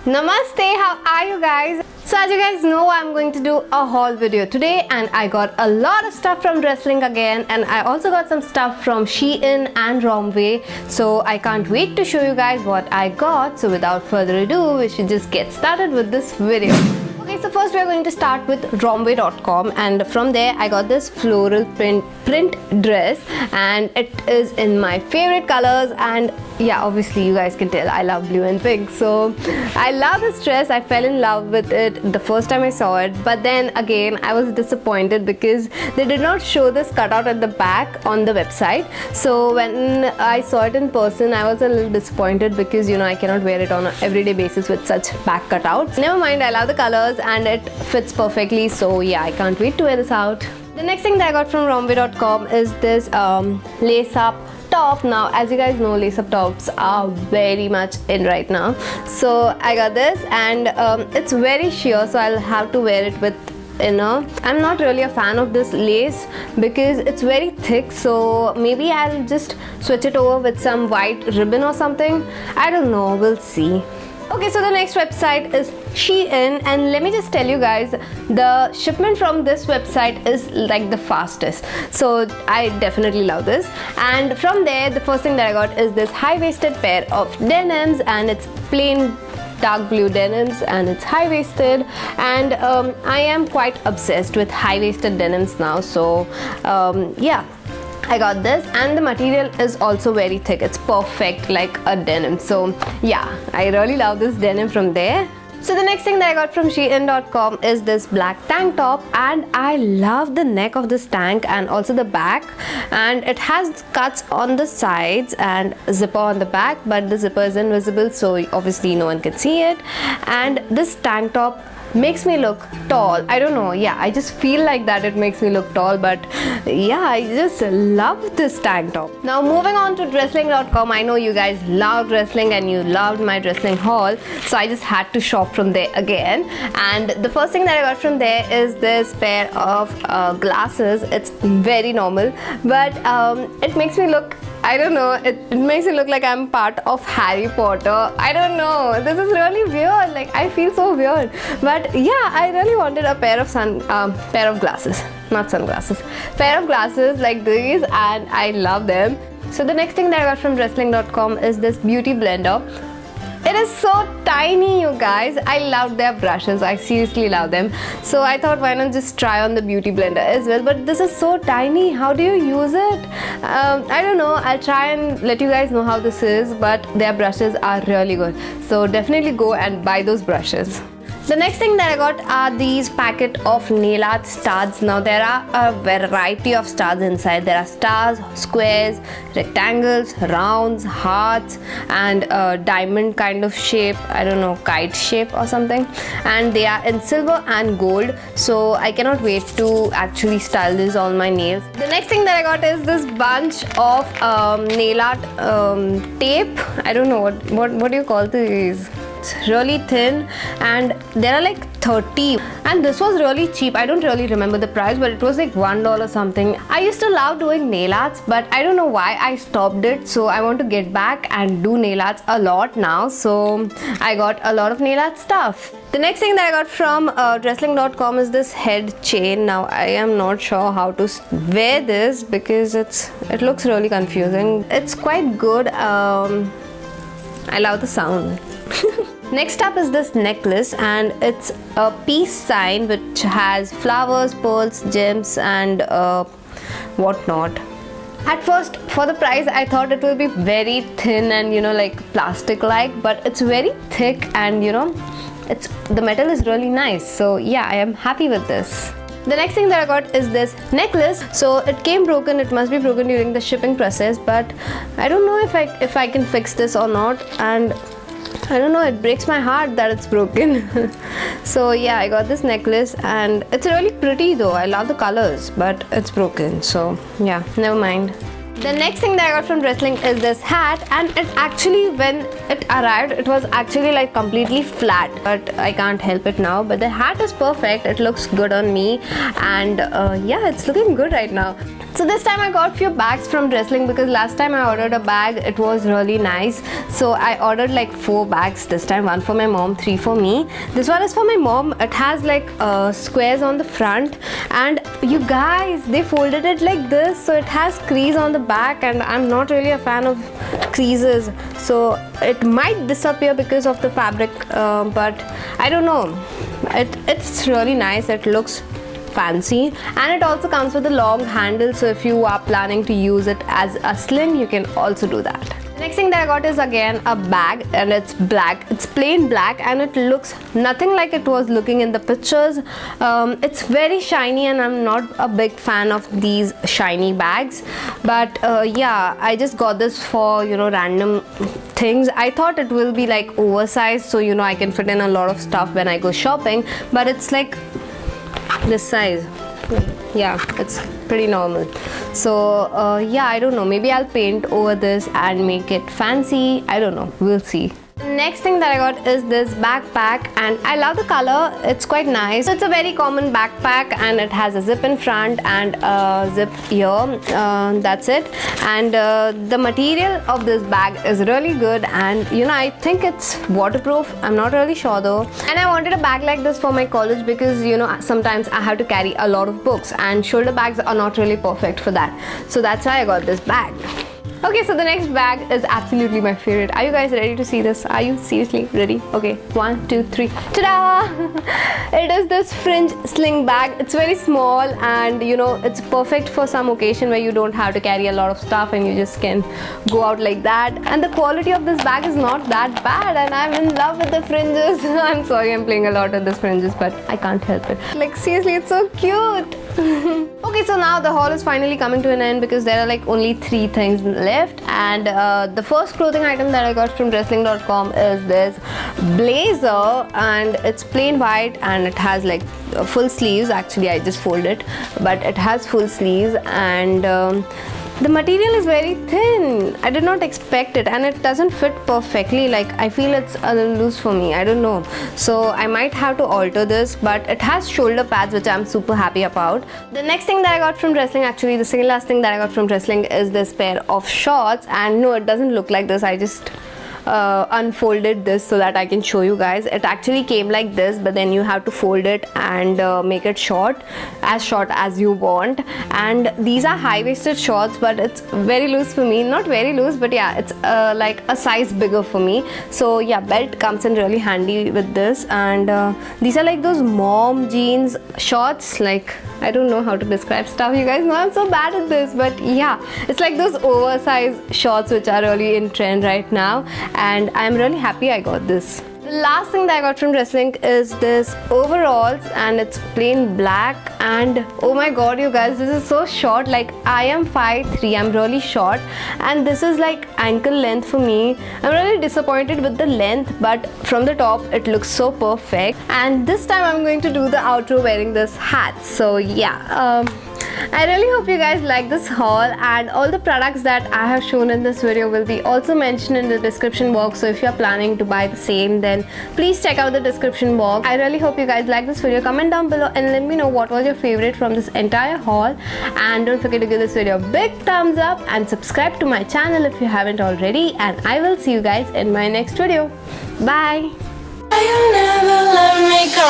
Namaste, how are you guys? So as you guys know, I'm going to do a haul video today and I got a lot of stuff from Dresslink again, and I also got some stuff from Shein and Romwe. So I can't wait to show you guys what I got. So without further ado, we should just get started with this video. Okay, so first we are going to start with Romwe.com, and from there I got this floral print dress, and it is in my favorite colors. And yeah, obviously you guys can tell I love blue and pink, so I love this dress. I fell in love with it the first time I saw it, but then again I was disappointed because they did not show this cutout at the back on the website. So when I saw it in person, I was a little disappointed because I cannot wear it on an everyday basis with such back cutouts. Never mind, I love the colors and it fits perfectly, so yeah, I can't wait to wear this out. The next thing that I got from Romwe.com is this lace up top. Now as you guys know, lace up tops are very much in right now, so I got this, and it's very sheer, so I'll have to wear it with inner. I'm not really a fan of this lace because it's very thick, so maybe I'll just switch it over with some white ribbon or something. I don't know, we'll see. Okay, so the next website is Shein, and let me just tell you guys, the shipment from this website is like the fastest, so I definitely love this. And from there, the first thing that I got is this high-waisted pair of denims, and it's plain dark blue denims and it's high-waisted, and I am quite obsessed with high-waisted denims now, so yeah, I got this, and the material is also very thick. It's perfect like a denim, so yeah, I really love this denim from there. So the next thing that I got from Shein.com is this black tank top, and I love the neck of this tank and also the back, and it has cuts on the sides and zipper on the back, but the zipper is invisible, so obviously no one can see it. And this tank top makes me look tall. I don't know, yeah, I just feel like that it makes me look tall, but yeah, I just love this tank top. Now moving on to Dresslink.com, I know you guys love Dresslink and you loved my Dresslink haul, so I just had to shop from there again. And the first thing that I got from there is this pair of glasses. It's very normal, but it makes me look, I don't know, it makes it look like I'm part of Harry Potter. I don't know, this is really weird, like I feel so weird, but yeah, I really wanted a pair of glasses, not sunglasses, pair of glasses like these, and I love them. So the next thing that I got from Dresslink.com is this beauty blender. It is so tiny, you guys. I love their brushes. I seriously love them. So I thought, why not just try on the beauty blender as well. But this is so tiny. How do you use it? I don't know. I'll try and let you guys know how this is. But their brushes are really good. So definitely go and buy those brushes. The next thing that I got are these packet of nail art stars. Now there are a variety of stars inside. There are stars, squares, rectangles, rounds, hearts, and a diamond kind of shape. I don't know, kite shape or something. And they are in silver and gold. So I cannot wait to actually style this on my nails. The next thing that I got is this bunch of nail art tape. I don't know what do you call these? It's really thin, and there are like 30, and this was really cheap. I don't really remember the price, but it was like $1 something. I used to love doing nail arts, but I don't know why I stopped it, so I want to get back and do nail arts a lot now, so I got a lot of nail art stuff. The next thing that I got from Dresslink.com is this head chain. Now I am not sure how to wear this because it looks really confusing. It's quite good. I love the sound. Next up is this necklace, and it's a peace sign which has flowers, pearls, gems, and whatnot. At first, for the price, I thought it will be very thin and like plastic like, but it's very thick, and the metal is really nice. So yeah, I am happy with this. The next thing that I got is this necklace. So it came broken. It must be broken during the shipping process, but I don't know if I can fix this or not, and I don't know, it breaks my heart that it's broken. So yeah, I got this necklace, and it's really pretty though. I love the colors, but it's broken, so yeah, never mind. The next thing that I got from Dressling is this hat, and it actually, when it arrived, it was actually like completely flat, but I can't help it now. But the hat is perfect, it looks good on me, and yeah, it's looking good right now. So this time I got few bags from Dressling because last time I ordered a bag, it was really nice. So I ordered like 4 bags this time, 1 for my mom, 3 for me. This one is for my mom. It has like squares on the front, and you guys, they folded it like this, so it has crease on the back, and I'm not really a fan of creases, so it might disappear because of the fabric, but I don't know. It's really nice. It looks fancy, and it also comes with a long handle, so if you are planning to use it as a sling, you can also do that. The next thing that I got is again a bag, and it's black. It's plain black, and it looks nothing like it was looking in the pictures. It's very shiny, and I'm not a big fan of these shiny bags, but yeah, I just got this for, you know, random things. I thought it will be like oversized, so you know, I can fit in a lot of stuff when I go shopping, but it's like this size. Yeah, it's pretty normal. So yeah, I don't know, maybe I'll paint over this and make it fancy. I don't know, we'll see. Next thing that I got is this backpack, and I love the color. It's quite nice. It's a very common backpack, and it has a zip in front and a zip here. That's it. And the material of this bag is really good, and you know, I think it's waterproof. I'm not really sure though. And I wanted a bag like this for my college because, you know, sometimes I have to carry a lot of books, and shoulder bags are not really perfect for that. So that's why I got this bag. Okay, so the next bag is absolutely my favorite. Are you guys ready to see this? Are you seriously ready? Okay, 1, 2, 3. Ta-da! It is this fringe sling bag. It's very small, and you know, it's perfect for some occasion where you don't have to carry a lot of stuff and you just can go out like that. And the quality of this bag is not that bad, and I'm in love with the fringes. I'm sorry, I'm playing a lot with these fringes, but I can't help it. Like seriously, it's so cute. Okay, so now the haul is finally coming to an end because there are like only 3 things left, and the first clothing item that I got from Dressling.com is this blazer, and it's plain white, and it has like full sleeves. Actually, I just folded it, but it has full sleeves, and the material is very thin. I did not expect it, and it doesn't fit perfectly. Like, I feel it's a little loose for me. I don't know. So I might have to alter this, but it has shoulder pads, which I'm super happy about. The next thing that I got from Dressling, actually the second last thing that I got from Dressling, is this pair of shorts. And no, it doesn't look like this. I just unfolded this so that I can show you guys. It actually came like this, but then you have to fold it and make it short as you want. And these are high-waisted shorts, but it's very loose for me. Not very loose, but yeah, it's like a size bigger for me. So yeah, belt comes in really handy with this. And these are like those mom jeans shorts. Like, I don't know how to describe stuff, you guys know I'm so bad at this, but yeah, it's like those oversized shorts which are really in trend right now, and I'm really happy I got this. The last thing that I got from Dressling is this overalls, and it's plain black, and oh my god, you guys, this is so short. Like, I am 5'3", I'm really short, and this is like ankle length for me. I'm really disappointed with the length, but from the top it looks so perfect. And this time I'm going to do the outro wearing this hat. So yeah, I really hope you guys like this haul, and all the products that I have shown in this video will be also mentioned in the description box. So if you're planning to buy the same, then please check out the description box. I really hope you guys like this video. Comment down below and let me know what was your favorite from this entire haul, and don't forget to give this video a big thumbs up and subscribe to my channel if you haven't already, and I will see you guys in my next video. Bye. You never let me go.